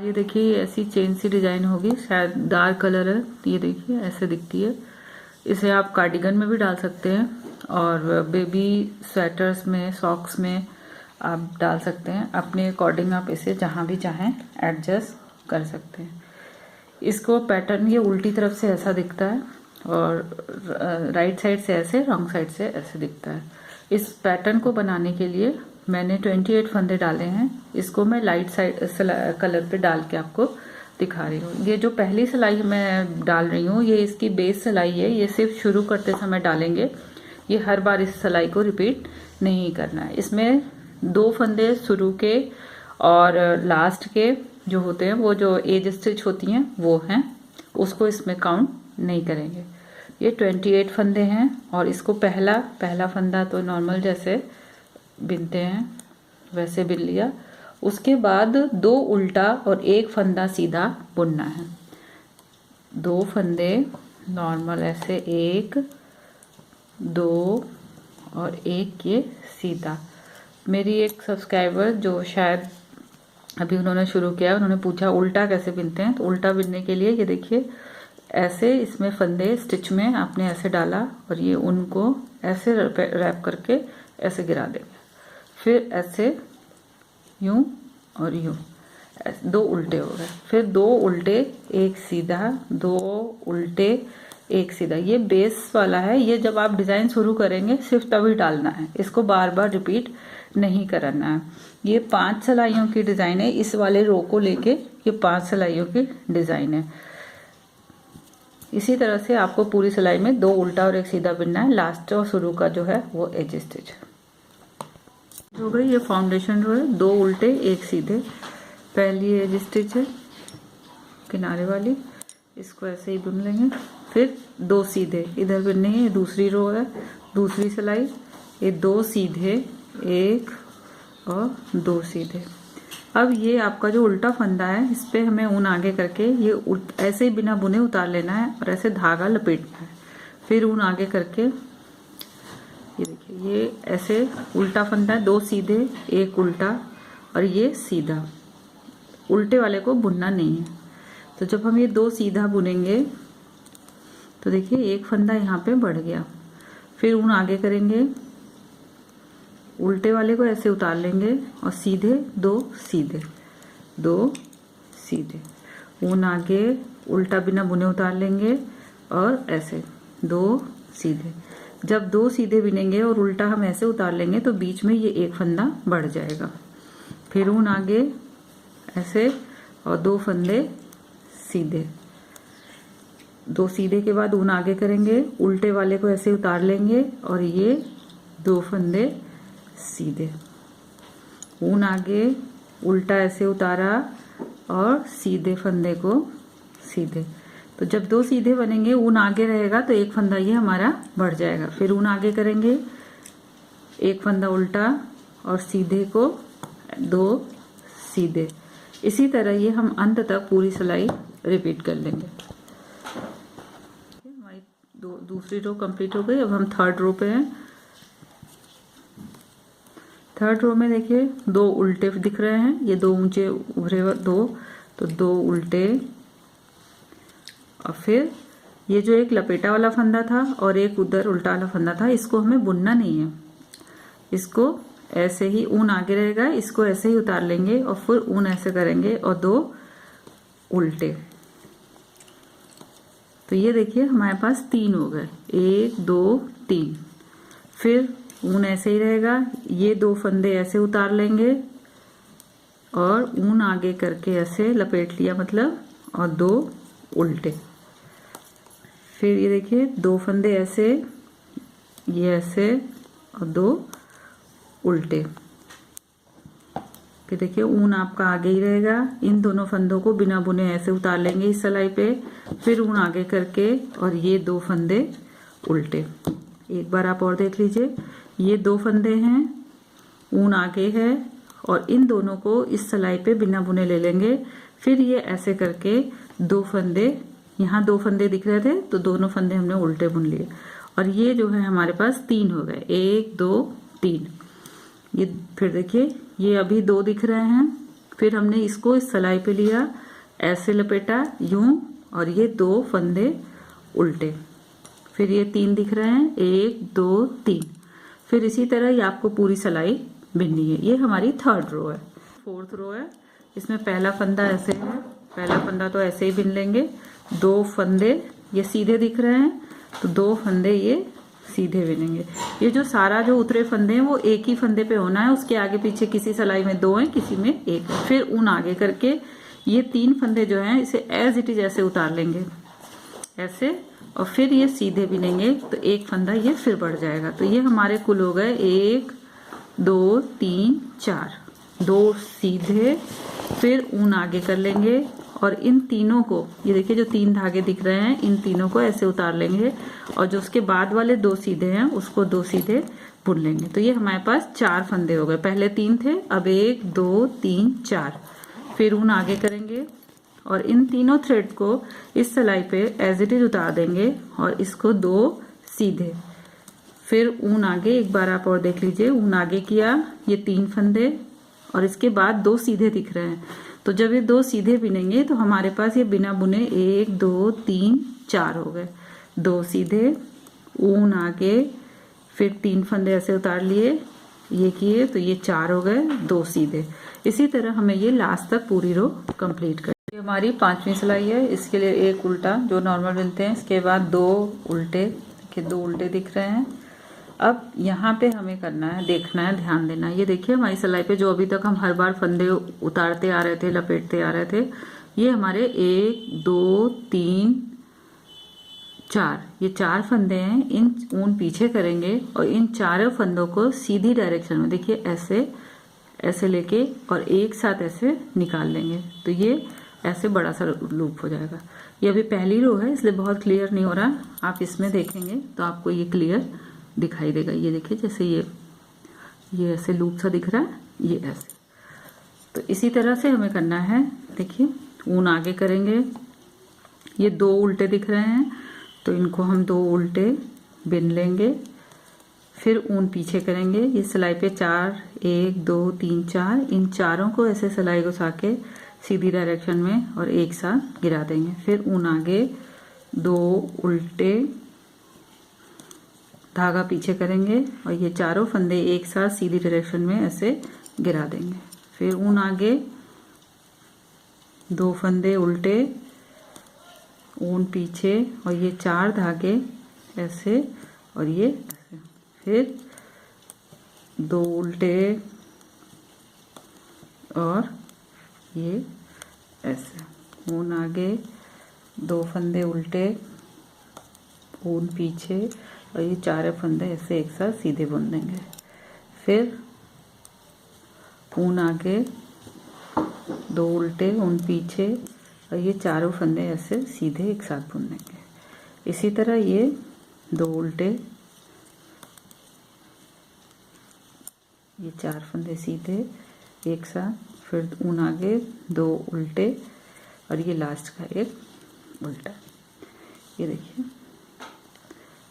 ये देखिए ऐसी चेन सी डिजाइन होगी, शायद डार्क कलर है। ये देखिए ऐसे दिखती है। इसे आप कार्डिगन में भी डाल सकते हैं और बेबी स्वेटर्स में, सॉक्स में आप डाल सकते हैं। अपने अकॉर्डिंग आप इसे जहाँ भी चाहें एडजस्ट कर सकते हैं। इसको पैटर्न ये उल्टी तरफ से ऐसा दिखता है और राइट साइड से ऐसे, रॉन्ग साइड से ऐसे दिखता है। इस पैटर्न को बनाने के लिए मैंने 28 फंदे डाले हैं। इसको मैं लाइट साइड कलर पे डाल के आपको दिखा रही हूँ। ये जो पहली सिलाई मैं डाल रही हूँ, ये इसकी बेस सिलाई है। ये सिर्फ शुरू करते समय डालेंगे, ये हर बार इस सिलाई को रिपीट नहीं करना है। इसमें 2 फंदे शुरू के और लास्ट के जो होते हैं, वो जो एज स्टिच होती हैं वो हैं, उसको इसमें काउंट नहीं करेंगे। ये 28 फंदे हैं और इसको पहला फंदा तो नॉर्मल जैसे बिनते हैं वैसे बिन लिया। उसके बाद 2 उल्टा और 1 फंदा सीधा बुनना है। 2 फंदे नॉर्मल ऐसे, 1 2 और 1 ये सीधा। मेरी एक सब्सक्राइबर जो शायद अभी उन्होंने शुरू किया, उन्होंने पूछा उल्टा कैसे बिनते हैं। तो उल्टा बिनने के लिए ये देखिए ऐसे इसमें फंदे स्टिच में आपने ऐसे डाला और ये उनको ऐसे रैप करके ऐसे गिरा देंगे। फिर ऐसे यूं और यूं, 2 उल्टे हो गए। फिर 2 उल्टे 1 सीधा, 2 उल्टे 1 सीधा। ये बेस वाला है। ये जब आप डिजाइन शुरू करेंगे सिर्फ तभी डालना है, इसको बार बार रिपीट नहीं करना है। ये 5 सिलाइयों की डिजाइन है। इस वाले रो को लेके ये 5 सिलाइयों की डिजाइन है। इसी तरह से आपको पूरी सिलाई में 2 उल्टा और 1 सीधा बिनना है। लास्ट और शुरू का जो है वो एज स्टिच हो गई। ये फाउंडेशन रो है, 2 उल्टे 1 सीधे। पहली एज स्टिच है किनारे वाली, इसको ऐसे ही बुन लेंगे। फिर 2 सीधे इधर बिनने हैं। ये दूसरी रो है, दूसरी सिलाई। ये 2 सीधे, 1 और 2 सीधे। अब ये आपका जो उल्टा फंदा है, इस पे हमें ऊन आगे करके ये ऐसे ही बिना बुने उतार लेना है और ऐसे धागा लपेटना है। फिर ऊन आगे करके ये देखिए ये ऐसे उल्टा फंदा है, 2 सीधे 1 उल्टा और ये सीधा। उल्टे वाले को बुनना नहीं है। तो जब हम ये 2 सीधा बुनेंगे तो देखिए 1 फंदा यहाँ पे बढ़ गया। फिर ऊन आगे करेंगे, उल्टे वाले को ऐसे उतार लेंगे और सीधे 2 सीधे, 2 सीधे। ऊन आगे, उल्टा बिना बुने उतार लेंगे और ऐसे 2 सीधे। जब 2 सीधे बिनेंगे और उल्टा हम ऐसे उतार लेंगे तो बीच में ये 1 फंदा बढ़ जाएगा। फिर ऊन आगे ऐसे और 2 फंदे सीधे। 2 सीधे के बाद ऊन आगे करेंगे, उल्टे वाले को ऐसे उतार लेंगे और ये 2 फंदे सीधे। ऊन आगे, उल्टा ऐसे उतारा और सीधे फंदे को सीधे। तो जब 2 सीधे बनेंगे, ऊन आगे रहेगा तो 1 फंदा ये हमारा बढ़ जाएगा। फिर ऊन आगे करेंगे, 1 फंदा उल्टा और सीधे को 2 सीधे। इसी तरह ये हम अंत तक पूरी सिलाई रिपीट कर लेंगे। हमारी दूसरी रो कंप्लीट हो गई। अब हम 3rd रो पे हैं। 3rd रो में देखिए 2 उल्टे दिख रहे हैं। ये 2 ऊंचे उभरे 2, तो 2 उल्टे और फिर ये जो एक लपेटा वाला फंदा था और एक उधर उल्टा वाला फंदा था, इसको हमें बुनना नहीं है। इसको ऐसे ही ऊन आगे रहेगा, इसको ऐसे ही उतार लेंगे और फिर ऊन ऐसे करेंगे और 2 उल्टे। तो ये देखिए हमारे पास 3 हो गए, 1 2 3। फिर ऊन ऐसे ही रहेगा, ये 2 फंदे ऐसे उतार लेंगे और ऊन आगे करके ऐसे लपेट लिया मतलब, और 2 उल्टे। फिर ये देखिए 2 फंदे ऐसे, ये ऐसे और 2 उल्टे। फिर देखिए ऊन आपका आगे ही रहेगा। इन दोनों फंदों को बिना बुने ऐसे उतार लेंगे इस सिलाई पे। फिर ऊन आगे करके और ये 2 फंदे उल्टे। एक बार आप और देख लीजिए, ये 2 फंदे हैं, ऊन आगे है और इन दोनों को इस सिलाई पे बिना बुने ले लेंगे। फिर ये ऐसे करके 2 फंदे, यहाँ 2 फंदे दिख रहे थे तो दोनों फंदे हमने उल्टे बुन लिए और ये जो है हमारे पास 3 हो गए, 1 2 3। ये फिर देखिए ये अभी 2 दिख रहे हैं फिर हमने इसको इस सिलाई पे लिया, ऐसे लपेटा यूं, और ये 2 फंदे उल्टे, फिर ये 3 दिख रहे हैं, 1 2 3। फिर इसी तरह ये आपको पूरी सिलाई बिननी है। ये हमारी 3rd रो है। 4th रो है, इसमें पहला फंदा ऐसे है, पहला फंदा तो ऐसे ही बिन लेंगे, 2 फंदे ये सीधे दिख रहे हैं तो 2 फंदे ये सीधे बिनेंगे। ये जो सारा जो उतरे फंदे हैं वो एक ही फंदे पे होना है, उसके आगे पीछे किसी सिलाई में 2 हैं, किसी में 1 है। फिर ऊन आगे करके ये 3 फंदे जो हैं इसे एज इट इज ऐसे उतार लेंगे ऐसे, और फिर ये सीधे बिनेंगे तो 1 फंदा ये फिर बढ़ जाएगा। तो ये हमारे कुल हो गए 1 2 3 4, 2 सीधे, फिर ऊन आगे कर लेंगे और इन तीनों को, ये देखिए जो 3 धागे दिख रहे हैं, इन तीनों को ऐसे उतार लेंगे और जो उसके बाद वाले 2 सीधे हैं उसको 2 सीधे बुन लेंगे। तो ये हमारे पास 4 फंदे हो गए, पहले 3 थे, अब 1 2 3 4। फिर ऊन आगे करेंगे और इन तीनों थ्रेड को इस सिलाई पे एज इट इज उतार देंगे और इसको 2 सीधे, फिर ऊन आगे, एक बार आप और देख लीजिए, ऊन आगे किया, ये 3 फंदे और इसके बाद 2 सीधे दिख रहे हैं। तो जब ये 2 सीधे बिनेंगे तो हमारे पास ये बिना बुने 1 2 3 4 हो गए, 2 सीधे, ऊन आगे, फिर 3 फंदे ऐसे उतार लिए, ये किए तो ये 4 हो गए, 2 सीधे। इसी तरह हमें ये लास्ट तक पूरी रो कंप्लीट कर। ये हमारी 5वीं सिलाई है, इसके लिए एक उल्टा जो नॉर्मल बिनते हैं, इसके बाद 2 उल्टे, देखिए 2 उल्टे दिख रहे हैं। अब यहाँ पे हमें करना है, देखना है, ध्यान देना है। ये देखिए हमारी सिलाई पे जो अभी तक हम हर बार फंदे उतारते आ रहे थे, लपेटते आ रहे थे, ये हमारे 1 2 3 4, ये 4 फंदे हैं। इन ऊन पीछे करेंगे और इन चारों फंदों को सीधी डायरेक्शन में, देखिए ऐसे ऐसे लेके और एक साथ ऐसे निकाल लेंगे तो ये ऐसे बड़ा सा लूप हो जाएगा। ये अभी पहली रो है इसलिए बहुत क्लियर नहीं हो रहा, आप इसमें देखेंगे तो आपको ये क्लियर दिखाई देगा। ये देखिए जैसे ये ऐसे लूप सा दिख रहा है, ये ऐसे। तो इसी तरह से हमें करना है। देखिए ऊन आगे करेंगे, ये 2 उल्टे दिख रहे हैं तो इनको हम 2 उल्टे बिन लेंगे, फिर ऊन पीछे करेंगे। ये सिलाई पे 4 1 2 3 4, इन चारों को ऐसे सिलाई घुसा के सीधी डायरेक्शन में और एक साथ गिरा देंगे। फिर ऊन आगे, 2 उल्टे, धागा पीछे करेंगे और ये चारों फंदे एक साथ सीधी डायरेक्शन में ऐसे गिरा देंगे। फिर ऊन आगे, 2 फंदे उल्टे, ऊन पीछे और ये 4 धागे ऐसे और ये ऐसे, फिर 2 उल्टे और ये ऐसे, ऊन आगे, 2 फंदे उल्टे, ऊन पीछे और ये 4 फंदे ऐसे एक साथ सीधे बुन देंगे। फिर ऊन आगे, 2 उल्टे, ऊन पीछे और ये चारों फंदे ऐसे सीधे एक साथ बुन देंगे। इसी तरह ये 2 उल्टे, ये 4 फंदे सीधे एक साथ, फिर ऊन आगे, 2 उल्टे और ये लास्ट का एक उल्टा। ये देखिए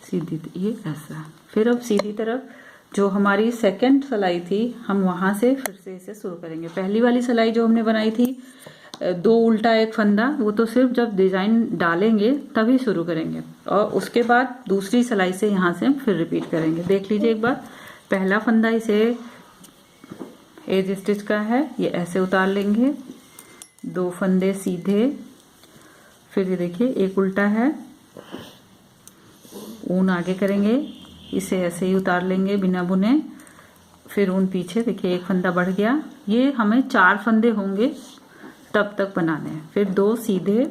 सीधी, ये ऐसा। फिर अब सीधी तरफ जो हमारी सेकंड सिलाई थी, हम वहां से फिर से इसे शुरू करेंगे। पहली वाली सिलाई जो हमने बनाई थी 2 उल्टा 1 फंदा, वो तो सिर्फ जब डिजाइन डालेंगे तभी शुरू करेंगे और उसके बाद दूसरी सिलाई से यहाँ से हम फिर रिपीट करेंगे। देख लीजिए एक बार, पहला फंदा इसे एज स्टिच का है, ये ऐसे उतार लेंगे, 2 फंदे सीधे, फिर ये देखिए एक उल्टा है, ऊन आगे करेंगे, इसे ऐसे ही उतार लेंगे बिना बुने, फिर ऊन पीछे, देखिए एक फंदा बढ़ गया। ये हमें 4 फंदे होंगे तब तक बनाने हैं। फिर 2 सीधे,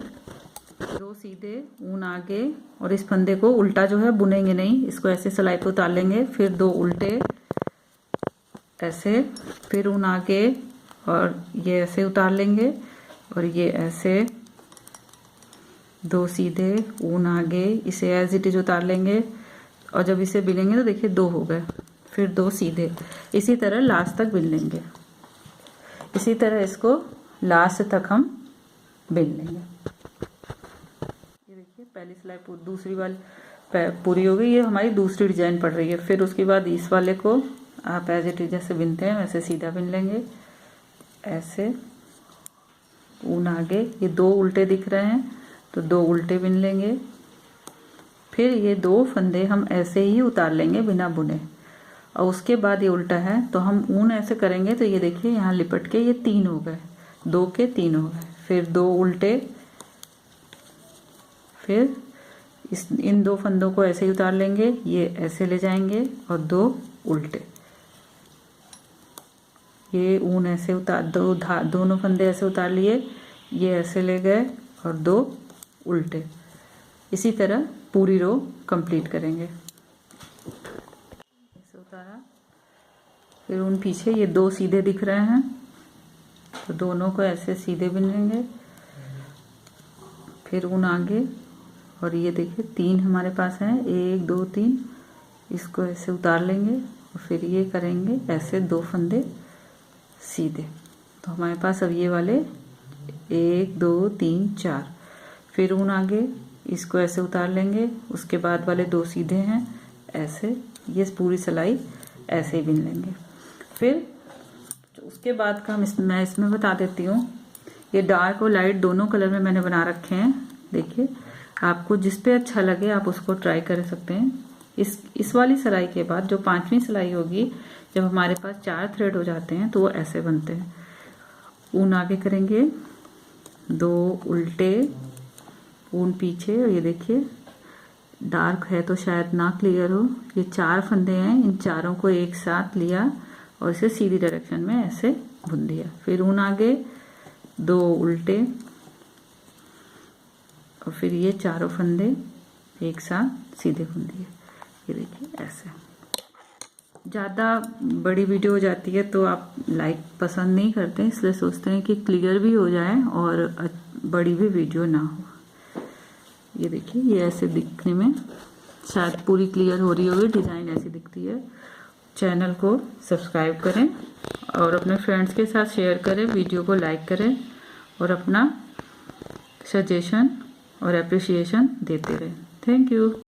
ऊन आगे और इस फंदे को उल्टा जो है बुनेंगे नहीं, इसको ऐसे सिलाई पे उतार लेंगे, फिर 2 उल्टे ऐसे, फिर ऊन आगे और ये ऐसे उतार लेंगे और ये ऐसे, 2 सीधे, ऊन आगे, इसे एज इट इज उतार लेंगे और जब इसे बिनेंगे तो देखिए 2 हो गए, फिर 2 सीधे। इसी तरह लास्ट तक बिन लेंगे। इसी तरह इसको लास्ट तक हम बिन लेंगे। ये देखिए पहली सिलाई दूसरी वाली पूरी हो गई, ये हमारी दूसरी डिजाइन पड़ रही है। फिर उसके बाद इस वाले को आप एज इट इज जैसे बिनते हैं वैसे सीधा बिन लेंगे, ऐसे ऊन आगे, ये 2 उल्टे दिख रहे हैं तो 2 उल्टे बिन लेंगे। फिर ये 2 फंदे हम ऐसे ही उतार लेंगे बिना बुने, और उसके बाद ये उल्टा है तो हम ऊन ऐसे करेंगे तो ये देखिए यहाँ लिपट के ये 3 हो गए, 2 के 3 हो गए। फिर 2 उल्टे, फिर इन 2 फंदों को ऐसे ही उतार लेंगे, ये ऐसे ले जाएंगे और 2 उल्टे, ये ऊन ऐसे उतार, दोनों फंदे ऐसे उतार लिए, ये ऐसे ले गए और 2 उल्टे। इसी तरह पूरी रो कंप्लीट करेंगे। ऐसे उतारा, फिर ऊन पीछे, ये 2 सीधे दिख रहे हैं तो दोनों को ऐसे सीधे बिन लेंगे। फिर ऊन आगे, और ये देखिए 3 हमारे पास हैं, 1 2 3, इसको ऐसे उतार लेंगे और फिर ये करेंगे ऐसे 2 फंदे सीधे। तो हमारे पास अब ये वाले 1 2 3 4। फिर ऊन आगे, इसको ऐसे उतार लेंगे, उसके बाद वाले 2 सीधे हैं ऐसे, ये पूरी सिलाई ऐसे ही बिन लेंगे। फिर उसके बाद का मैं इसमें बता देती हूँ। ये डार्क और लाइट दोनों कलर में मैंने बना रखे हैं। देखिए, आपको जिस पे अच्छा लगे आप उसको ट्राई कर सकते हैं। इस वाली सिलाई के बाद जो 5वीं सिलाई होगी, जब हमारे पास 4 थ्रेड हो जाते हैं तो वो ऐसे बनते हैं। ऊन आगे करेंगे, 2 उल्टे, ऊन पीछे, और ये देखिए डार्क है तो शायद ना क्लियर हो, ये 4 फंदे हैं, इन चारों को एक साथ लिया और इसे सीधी डायरेक्शन में ऐसे बुन दिया। फिर ऊन आगे, 2 उल्टे, और फिर ये चारों फंदे एक साथ सीधे बुन दिए। ये देखिए ऐसे। ज़्यादा बड़ी वीडियो हो जाती है तो आप लाइक पसंद नहीं करते, इसलिए सोचते हैं कि क्लियर भी हो जाए और बड़ी भी वीडियो ना हो। ये देखिए, ये ऐसे दिखने में शायद पूरी क्लियर हो रही होगी, डिज़ाइन ऐसी दिखती है। चैनल को सब्सक्राइब करें और अपने फ्रेंड्स के साथ शेयर करें, वीडियो को लाइक करें और अपना सजेशन और अप्रिसिएशन देते रहें। Thank you.